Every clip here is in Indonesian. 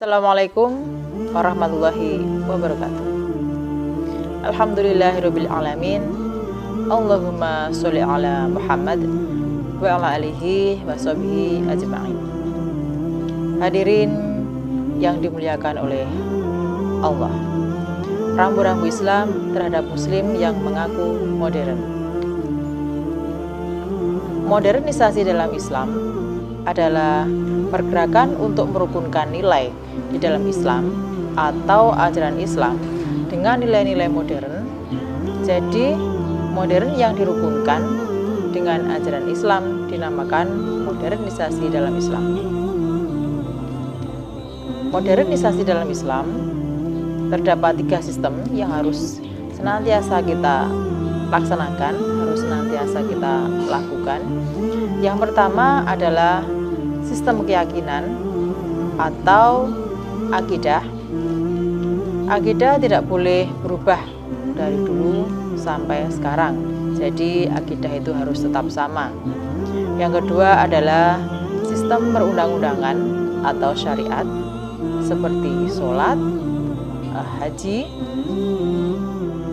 Assalamualaikum warahmatullahi wabarakatuh. Alhamdulillahirabbil alamin. Allahumma sholli ala Muhammad wa ala alihi wa sahbihi ajma'in. Hadirin yang dimuliakan oleh Allah, rambu-rambu Islam terhadap muslim yang mengaku modern. Modernisasi dalam Islam adalah pergerakan untuk merukunkan nilai di dalam Islam atau ajaran Islam dengan nilai-nilai modern. Jadi, modern yang dirukunkan dengan ajaran Islam dinamakan modernisasi dalam Islam. Modernisasi dalam Islam terdapat 3 sistem yang harus senantiasa kita laksanakan, harus senantiasa kita lakukan. Yang pertama adalah sistem keyakinan atau akidah. Akidah tidak boleh berubah dari dulu sampai sekarang. Jadi akidah itu harus tetap sama. Yang kedua adalah sistem perundang-undangan atau syariat seperti sholat, haji.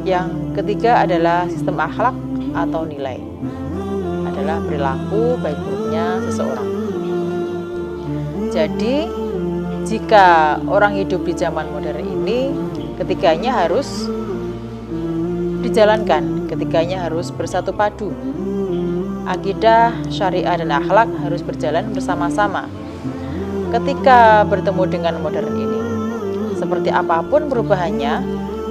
Yang ketiga adalah sistem akhlak atau nilai, adalah perilaku baik buruknya seseorang. Jadi, jika orang hidup di zaman modern ini, ketiganya harus dijalankan, ketiganya harus bersatu padu. Akidah, syariah, dan akhlak harus berjalan bersama-sama. Ketika bertemu dengan modern ini, seperti apapun perubahannya,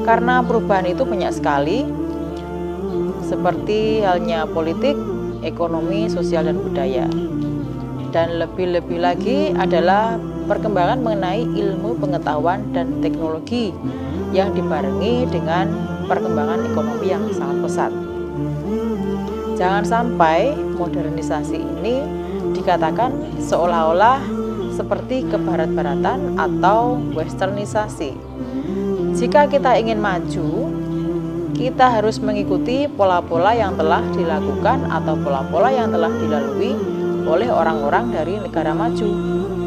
karena perubahan itu banyak sekali, seperti halnya politik, ekonomi, sosial, dan budaya. Dan lebih-lebih lagi adalah perkembangan mengenai ilmu pengetahuan dan teknologi yang dibarengi dengan perkembangan ekonomi yang sangat pesat. Jangan sampai modernisasi ini dikatakan seolah-olah seperti kebarat-baratan atau westernisasi. Jika kita ingin maju, kita harus mengikuti pola-pola yang telah dilakukan atau pola-pola yang telah dilalui oleh orang-orang dari negara maju.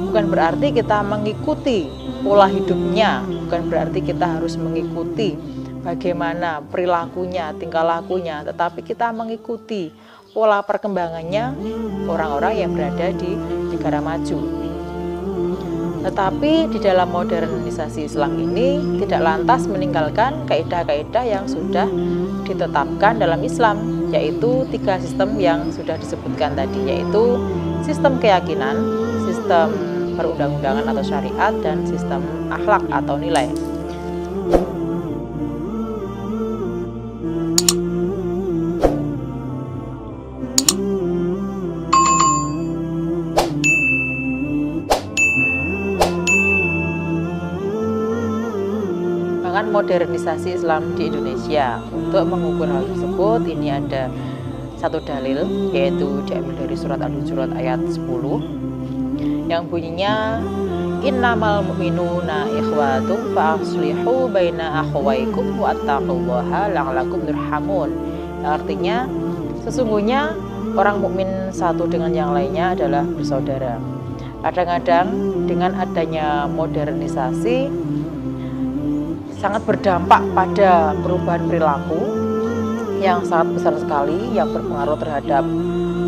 Bukan berarti kita mengikuti pola hidupnya, bukan berarti kita harus mengikuti bagaimana perilakunya, tingkah lakunya, tetapi kita mengikuti pola perkembangannya orang-orang yang berada di negara maju. Tetapi di dalam modernisasi Islam ini tidak lantas meninggalkan kaidah-kaidah yang sudah ditetapkan dalam Islam, yaitu 3 sistem yang sudah disebutkan tadi, yaitu sistem keyakinan, sistem perundang-undangan atau syariat, dan sistem akhlak atau nilai. Modernisasi Islam di Indonesia. Untuk mengukur hal tersebut, ini ada satu dalil, yaitu diambil dari surat Al-Hujurat ayat 10 yang bunyinya, innamal mu'minuna ikhwatum fa'aslihu baina akhwaikum wattaqullaha la'allakum turhamun. Artinya, sesungguhnya orang mukmin satu dengan yang lainnya adalah bersaudara. Kadang-kadang dengan adanya modernisasi sangat berdampak pada perubahan perilaku yang sangat besar sekali, yang berpengaruh terhadap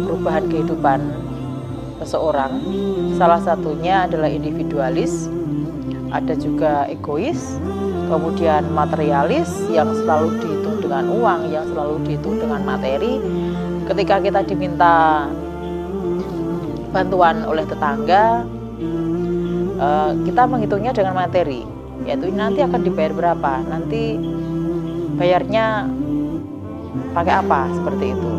perubahan kehidupan seseorang. Salah satunya adalah individualis, ada juga egois, kemudian materialis yang selalu dihitung dengan uang, yang selalu dihitung dengan materi. Ketika kita diminta bantuan oleh tetangga, kita menghitungnya dengan materi, yaitu nanti akan dibayar berapa, nanti bayarnya pakai apa, seperti itu.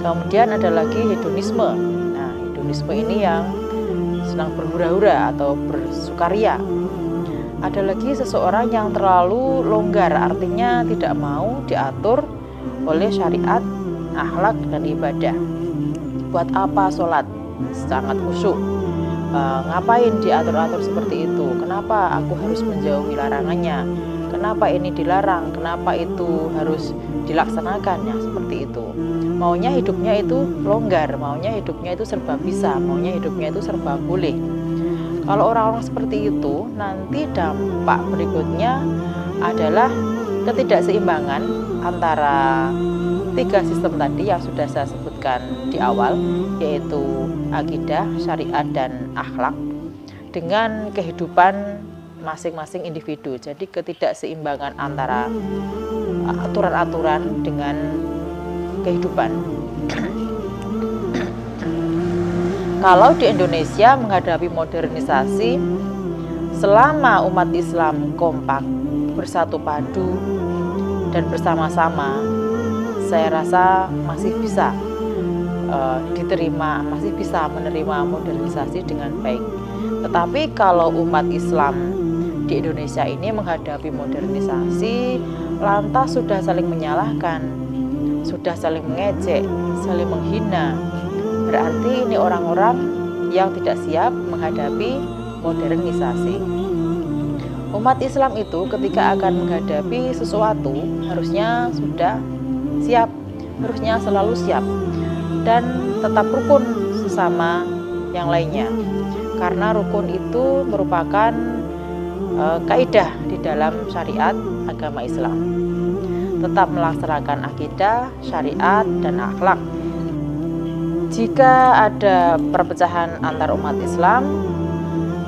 Kemudian ada lagi hedonisme. Nah, hedonisme ini yang senang berhura-hura atau bersukaria. Ada lagi seseorang yang terlalu longgar, artinya tidak mau diatur oleh syariat, akhlak, dan ibadah. Buat apa sholat? Sangat khusyuk. Ngapain diatur-atur seperti itu? Kenapa aku harus menjauhi larangannya? Kenapa ini dilarang? Kenapa itu harus dilaksanakan? Ya, seperti itu. Maunya hidupnya itu longgar, maunya hidupnya itu serba bisa, maunya hidupnya itu serba boleh. Kalau orang-orang seperti itu, nanti dampak berikutnya adalah ketidakseimbangan antara tiga sistem tadi yang sudah saya sebutkan di awal, yaitu akidah, syariat, dan akhlak, dengan kehidupan masing-masing individu. Jadi ketidakseimbangan antara aturan-aturan dengan kehidupan. Kalau di Indonesia menghadapi modernisasi, selama umat Islam kompak, bersatu padu, dan bersama-sama, saya rasa masih bisa diterima, masih bisa menerima modernisasi dengan baik. Tetapi kalau umat Islam di Indonesia ini menghadapi modernisasi, lantas sudah saling menyalahkan, sudah saling mengejek, saling menghina, berarti ini orang-orang yang tidak siap menghadapi modernisasi. Umat Islam itu ketika akan menghadapi sesuatu harusnya sudah siap, harusnya selalu siap dan tetap rukun sesama yang lainnya, karena rukun itu merupakan kaidah di dalam syariat agama Islam. Tetap melaksanakan akidah, syariat, dan akhlak. Jika ada perpecahan antar umat Islam,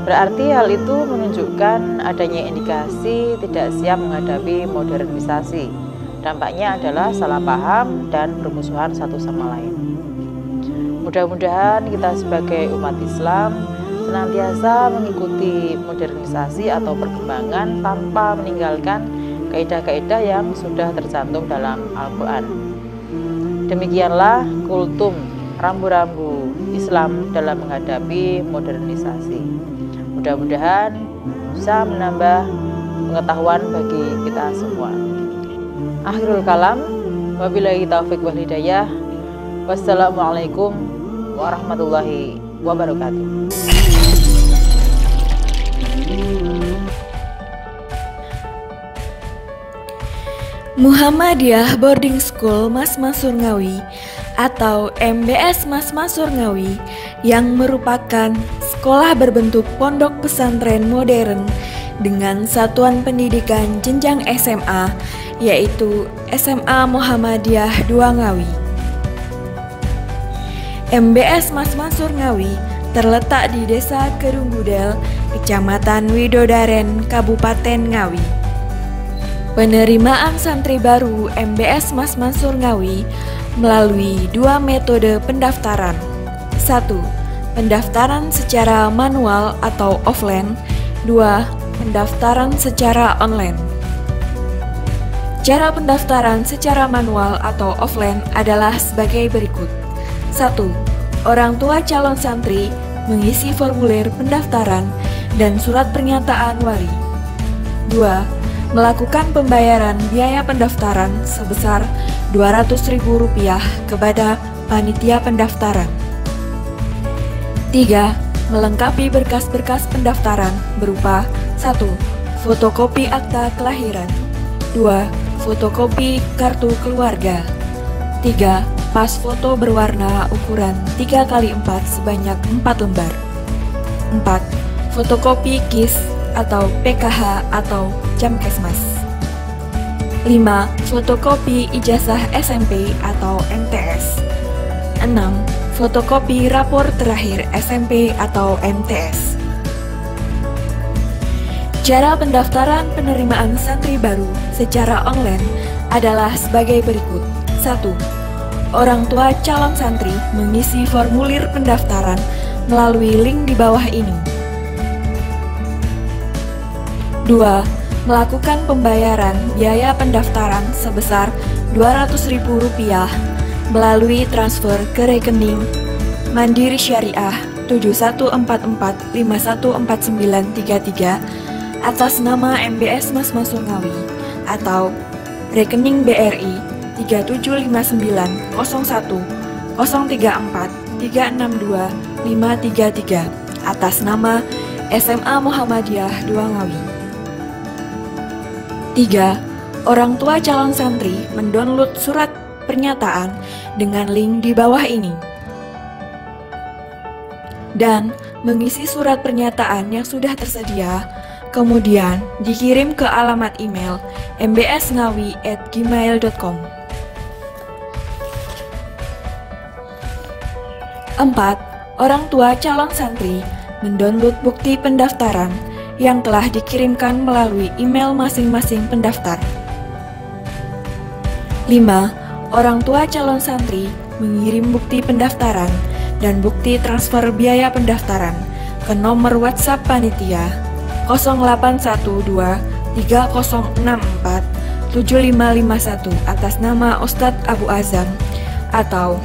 berarti hal itu menunjukkan adanya indikasi tidak siap menghadapi modernisasi. Dampaknya adalah salah paham dan permusuhan satu sama lain. Mudah-mudahan kita sebagai umat Islam senantiasa mengikuti modernisasi atau perkembangan tanpa meninggalkan kaidah-kaidah yang sudah tercantum dalam Al-Quran. Demikianlah kultum rambu-rambu Islam dalam menghadapi modernisasi. Mudah-mudahan bisa menambah pengetahuan bagi kita semua. Akhirul kalam, wabillahi taufiq wal hidayah. Wassalamualaikum warahmatullahi wabarakatuh. Muhammadiyah Boarding School Mas Mansur Ngawi atau MBS Mas Mansur Ngawi yang merupakan sekolah berbentuk pondok pesantren modern dengan satuan pendidikan jenjang SMA, yaitu SMA Muhammadiyah 2 Ngawi. MBS Mas Mansur Ngawi terletak di Desa Kedunggudel, Kecamatan Widodaren, Kabupaten Ngawi. Penerimaan santri baru MBS Mas Mansur Ngawi melalui dua metode pendaftaran. 1. Pendaftaran secara manual atau offline. 2. Pendaftaran secara online. Cara pendaftaran secara manual atau offline adalah sebagai berikut. 1. Orang tua calon santri mengisi formulir pendaftaran dan surat pernyataan wali. 2. Melakukan pembayaran biaya pendaftaran sebesar Rp200.000 kepada panitia pendaftaran. 3. Melengkapi berkas-berkas pendaftaran berupa 1. Fotokopi akta kelahiran. 2. Fotokopi kartu keluarga. 3. Pas foto berwarna ukuran 3x4 sebanyak 4 lembar. 4. Fotokopi KIS atau PKH atau Jamkesmas. 5. Fotokopi ijazah SMP atau MTS. 6. Fotokopi rapor terakhir SMP atau MTS. Cara pendaftaran penerimaan santri baru secara online adalah sebagai berikut. 1. Orang tua calon santri mengisi formulir pendaftaran melalui link di bawah ini. 2. Melakukan pembayaran biaya pendaftaran sebesar Rp200.000 melalui transfer ke rekening Mandiri Syariah 7144514933 atas nama MBS Mas Mansur Ngawi atau rekening BRI 37590103436253 atas nama SMA Muhammadiyah 2 Ngawi. 3. Orang tua calon santri mendownload surat pernyataan dengan link di bawah ini. dan mengisi surat pernyataan yang sudah tersedia, kemudian dikirim ke alamat email mbsngawi@gmail.com. 4. Orang tua calon santri mendownload bukti pendaftaran yang telah dikirimkan melalui email masing-masing pendaftar. 5. Orang tua calon santri mengirim bukti pendaftaran dan bukti transfer biaya pendaftaran ke nomor WhatsApp panitia 0812 3064 7551 atas nama Ustadz Abu Azam atau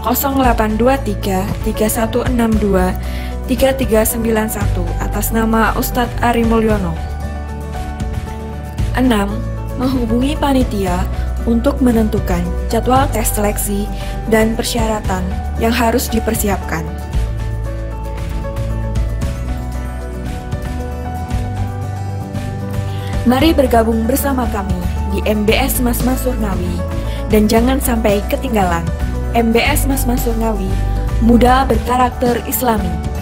0823 3162 3391 atas nama Ustadz Ari Mulyono. 6. Menghubungi panitia untuk menentukan jadwal tes seleksi dan persyaratan yang harus dipersiapkan. Mari bergabung bersama kami di MBS Mas Mansur Ngawi dan jangan sampai ketinggalan. MBS Mas Mansur Ngawi, muda berkarakter Islami.